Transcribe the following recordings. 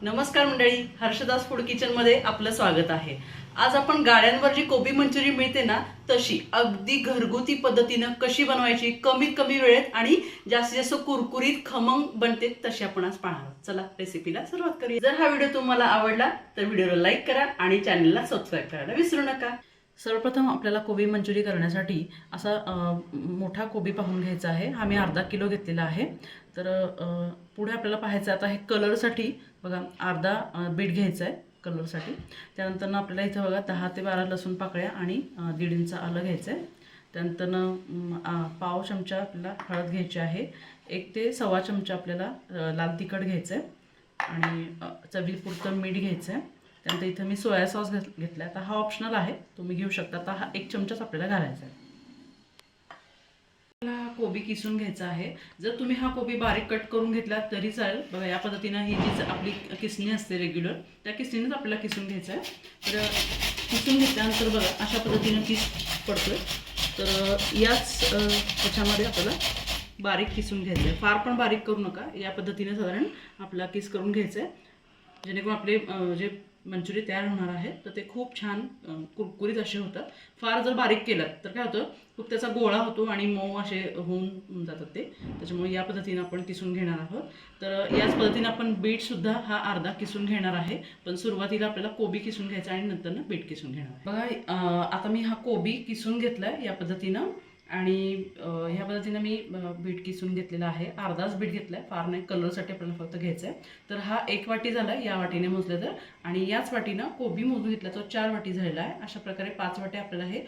नमस्कार मंडळी, हर्षदास food kitchen मध्ये आपलं स्वागत आहे। आज आपण गाड्यांवर जी कोबी मंचुरी मिळते ना, तशी अगदी घरगुती पद्धतीनं कशी बनवायची, कमीत कमी वेळेत आणि जास्तीत जास्त कुरकुरीत खमंग बनते तशी आपण आज पाहणार आहोत। चला रेसिपीला सुरुवात करूया। जर हा व्हिडिओ तुम्हाला आवडला तर व्हिडिओला लाईक करा आणि चॅनलला सबस्क्राईब करायला विसरू नका। सर्वप्रथम आपल्याला कोबी मंचुरी करण्यासाठी असा मोठा कोबी पाहून घ्यायचा आहे। हा मी अर्धा किलो घेतलेला आहे। तर पुढे आपल्याला पाहायचं आता हे कलरसाठी बघा अर्धा बीट घ्यायचा आहे कलरसाठी। त्यानंतर आपल्याला इथं बघा 10 ते 12 लसूण पाकळ्या आणि 1.5 इंच आलं घ्यायचं आहे। त्यानंतर पाव चमचा आपल्याला हळद घ्यायची आहे। 1 ते सव्वा चमचा आपल्याला लाल तिखट घ्यायचं आहे आणि चवीपुरतं मीठ घ्यायचं आहे। त्यानंतर इथं मी सोया सॉस घेतला। आता हा ऑप्शनल आहे, तुम्ही घेऊ शकता। आता हा 1 चमचाच आपल्याला घालायचा आहे। कोबी किसून घ्यायचा आहे। जर तुम्ही हा कोबी बारीक कट करून घेतला तरी चालेल। बघा या पद्धतीने ही जी आपली किसणी असते रेग्युलर, त्या किसणीनेच आपल्याला किसून घ्यायचं आहे। तर किसून घेतल्यानंतर बघा अशा पद्धतीने किस पडतोय। तर याच त्याच्यामध्ये आपल्याला बारीक किसून घ्यायचं आहे। फार पण बारीक करू नका, या पद्धतीने साधारण आपल्याला किस करून घ्यायचं आहे, जेणेकरून आपले जे मंचुरी तयार होणार आहे तर ते खूप छान कुरकुरीत असे होतात। फार जर बारीक केलं तर काय होतं, खूप त्याचा गोळा होतो आणि मऊ असे होऊन जातात ते। त्याच्यामुळे या पद्धतीने आपण किसून घेणार आहोत। तर याच पद्धतीने आपण बीटसुद्धा हा अर्धा किसून घेणार आहे, पण सुरुवातीला आपल्याला कोबी किसून घ्यायचा आणि नंतर बीट किसून घेणार आहे। बघा आता मी हा कोबी किसून घेतलाय या पद्धतीनं आणि ह्या पद्धतीने मी बीट किसून घेतलेला आहे। अर्धाच बीट घेतलाय, फार नाही, कलरसाठी आपल्याला फक्त घ्यायचं आहे। तर हा 1 वाटी झाला या वाटीने मोजलं तर, आणि याच वाटीनं कोबी मोजून घेतला तर 4 वाटी झालेला आहे। अशा प्रकारे 5 वाटी आपल्याला हे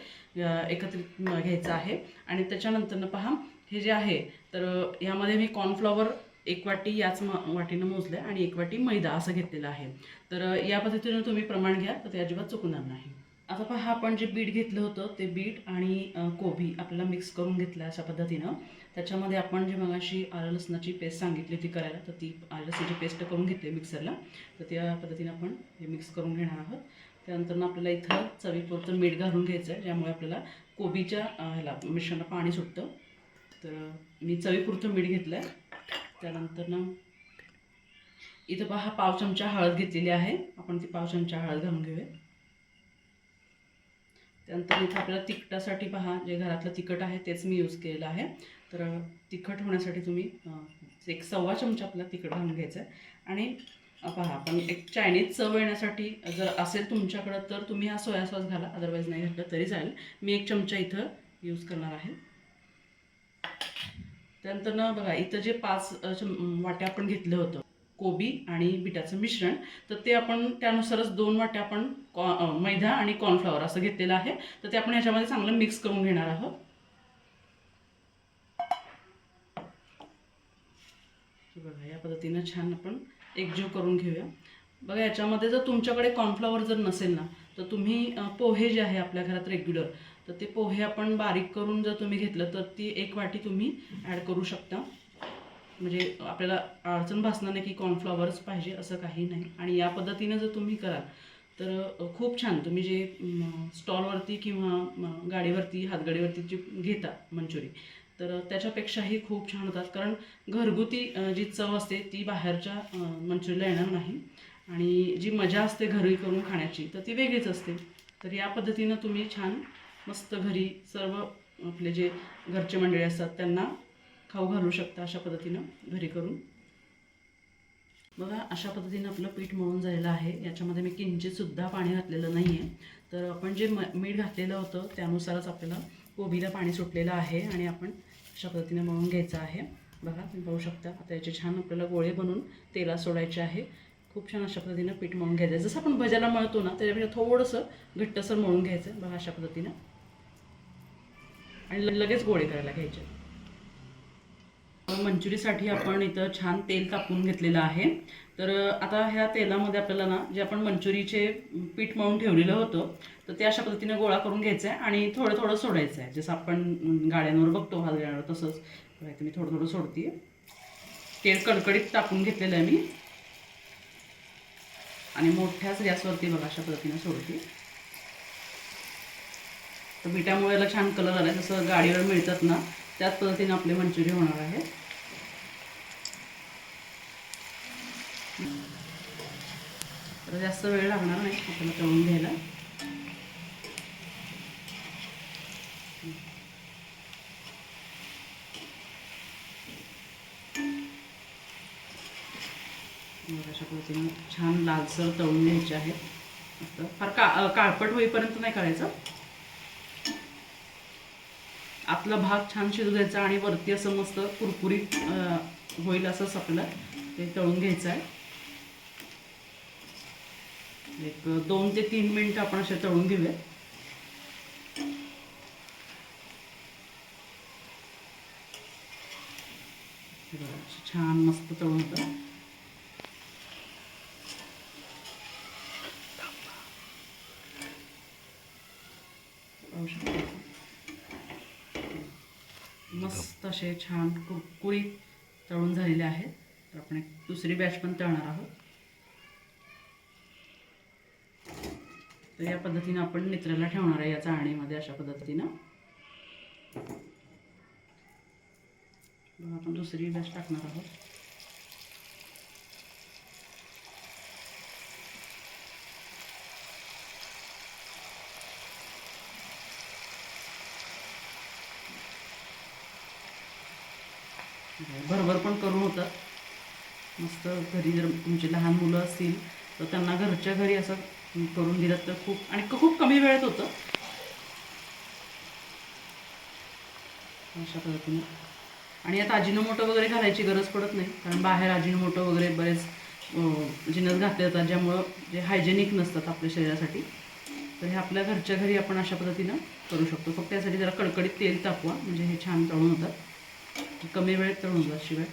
एकत्रित घ्यायचं आहे। आणि त्याच्यानंतर पहा हे जे आहे तर यामध्ये मी कॉर्नफ्लॉवर 1 वाटी याच वाटीनं मोजलं आणि 1 वाटी मैदा असं घेतलेलं आहे। तर या पद्धतीनं तुम्ही प्रमाण घ्या, तर ते अजिबात चुकणार नाही। आता पहा आपण जे बीट घेतलं होतं ते बीट आणि कोबी आपल्याला मिक्स करून घेतलं अशा पद्धतीनं। त्याच्यामध्ये आपण जे मगाशी आलं लसणाची पेस्ट सांगितली ती करायला, तर ती आलं लसणाची पेस्ट करून घेतली मिक्सरला। तर त्या पद्धतीनं आपण हे मिक्स करून घेणार आहोत। त्यानंतर आपल्याला इथं चवीपुरतं मीठ घालून घ्यायचं आहे, ज्यामुळे आपल्याला कोबीच्या ह्याला मिश्रणाला पाणी सुटतं। तर मी चवीपुरतं मीठ घेतलं आहे। त्यानंतर इथं पहा पाव चमचा हळद घेतलेली आहे, आपण ती पाव चमचा हळद घालून घेऊया। त्यानंतर इथं आपल्याला तिखटासाठी पहा जे घरातलं तिखट आहे तेच मी यूज केलेलं आहे। तर तिखट होण्यासाठी तुम्ही 1 सव्वा चमचा आपल्याला तिखट घालून घ्यायचं आहे। आणि पहा आपण एक चायनीज चव येण्यासाठी जर असेल तुमच्याकडं तर तुम्ही हा सोया सॉस घाला, अदरवाईज नाही घातलं तरी चालेल। मी 1 चमचा इथं यूज करणार आहे। त्यानंतर बघा इथं जे 5 वाट्या आपण घेतलं होतं कोबी आणि बीटाचं मिश्रण, तर ते आपण त्यानुसारच 2 वाट्या आपण मैदा आणि कॉर्नफ्लॉवर असं घेतलेलं आहे। तर ते आपण ह्याच्यामध्ये चांगलं मिक्स करून घेणार आहोत। बघा या पद्धतीनं छान आपण एकजीव करून घेऊया। बघा याच्यामध्ये जर तुमच्याकडे कॉर्नफ्लॉवर जर नसेल ना, तर तुम्ही पोहे जे आहे आपल्या घरात रेग्युलर, तर ते पोहे आपण बारीक करून जर तुम्ही घेतलं तर ती 1 वाटी तुम्ही ॲड करू शकता। म्हणजे आपल्याला अडचण भासणार नाही की कॉर्नफ्लॉवरच पाहिजे असं काही नाही। आणि या पद्धतीनं जर तुम्ही कराल तर खूप छान, तुम्ही जे स्टॉलवरती किंवा गाडीवरती हातगाडीवरती जे घेता मंचुरी, तर त्याच्यापेक्षाही खूप छान होतात। कारण घरगुती जी चव असते ती बाहेरच्या मंचुरीला येणार नाही, आणि जी मजा असते घरी करून खाण्याची तर ती वेगळीच असते। तर या पद्धतीनं तुम्ही छान मस्त घरी सर्व आपले जे घरचे मंडळी असतात त्यांना खाऊ घालू शकता अशा पद्धतीनं घरी करून। बघा अशा पद्धतीनं आपलं पीठ मळून झालेलं आहे। याच्यामध्ये मी किंचितसुद्धा पाणी घातलेलं नाही आहे। तर आपण जे मीठ घातलेलं होतं त्यानुसारच आपल्याला कोबीला पाणी सुटलेलं आहे आणि आपण अशा पद्धतीने मळून घ्यायचं आहे। बघा तुम्ही पाहू शकता। आता याचे छान आपल्याला गोळे बनवून तेलात सोडायचे आहे। खूप छान अशा पद्धतीनं पीठ मळून घ्यायचं, जसं आपण भज्याला मळतो ना त्याच्यापेक्षा थोडंसं घट्टसर मळून घ्यायचं। बघा अशा पद्धतीनं, आणि लगेच गोळे करायला घ्यायचे। मंचुरीसाठी आपण इथं छान तेल तापवून घेतलेलं आहे। तर आता ह्या तेलामध्ये आपल्याला ना जे आपण मंचुरीचे पीठ मळून ठेवलेलं होतं तर ते अशा पद्धतीने गोळा करून घ्यायचं आहे आणि थोडं थोडं सोडायचं आहे, जसं आपण गाड्यांवर बघतो हातगाड्यांवर तसंच मी थोडं थोडं सोडते। तेल कडकडीत टाकून घेतलेलं आहे मी आणि मोठ्याच गॅसवरती बघा अशा पद्धतीने सोडते। तर पिठामुळे याला छान कलर आला, जसं गाडीवर मिळतात ना त्याच पद्धतीने आपले मंचुरी होणार आहे। तर जास्त वेळ लागणार नाही आपल्याला तळून घ्यायला. अशा पद्धतीनं छान लालसर तळून घ्यायचे आहेत. फार काळपट होईपर्यंत नाही करायचं. आतला भाग छान शिजू द्यायचा आणि वरती असं मस्त कुरकुरीत होईल असंच आपल्याला ते तळून घ्यायचं आहे. एक 2 ते 3 मिनिटं आपण असे तळून घेऊया. छान मस्त तळून होतं. मस्त असे छान कुरकुरीत तळून झालेले आहेत. तर आपण एक दुसरी बॅच पण तळणार आहोत. तर या पद्धतीनं आपण नित्राला ठेवणार आहे या चाळणीमध्ये. अशा पद्धतीनं आपण दुसरी बॅच टाकणार आहोत. भरभर पण करून होतात. मस्त घरी जर तुमची लहान मुलं असतील तर त्यांना घरच्या घरी असं करून दिलं तर खूप कमी वेळेत होतं. अशा पद्धतीने. आणि यात अजिनोमोटो वगैरे घालायची गरज पडत नाही, कारण बाहेर अजिनोमोटो वगैरे बरेच जिन्नस घातले जातात ज्यामुळं जे हायजेनिक नसतात आपल्या शरीरासाठी. तर हे आपल्या घरच्या घरी आपण अशा पद्धतीनं करू शकतो. फक्त यासाठी जरा कडकडीत तेल तापवा, म्हणजे हे छान तळून होतात. कमी वेळेत तळून होतात. शिवाय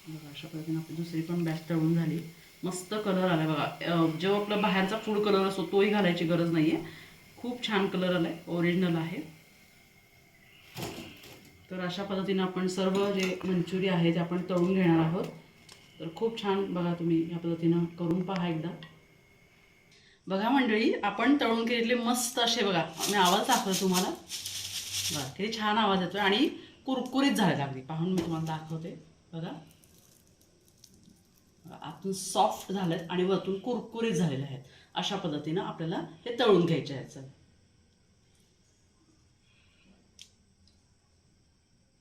बघा अशा पद्धतीने आपली दुसरी पण बॅच तळून झाली. मस्त कलर आला बघा. जो आपला बाहेरचा फूड कलर असतो तोही घालायची गरज नाही आहे. खूप छान कलर आला आहे, ओरिजिनल आहे. तर अशा पद्धतीनं आपण सर्व जे मंचुरी आहे ते आपण तळून घेणार आहोत. तर खूप छान बघा, तुम्ही या पद्धतीनं करून पहा एकदा. बघा मंडळी, आपण तळून केलेले मस्त असे बघा, मी आवाज दाखवतो तुम्हाला. बघा किती छान आवाज येतोय आणि कुरकुरीत झाले अगदी. पाहून मी तुम्हाला दाखवते. बघा आतून सॉफ्ट झालेत आणि वरतून कुरकुरीत झालेले आहेत. अशा पद्धतीनं आपल्याला हे तळून घ्यायचे आहेत.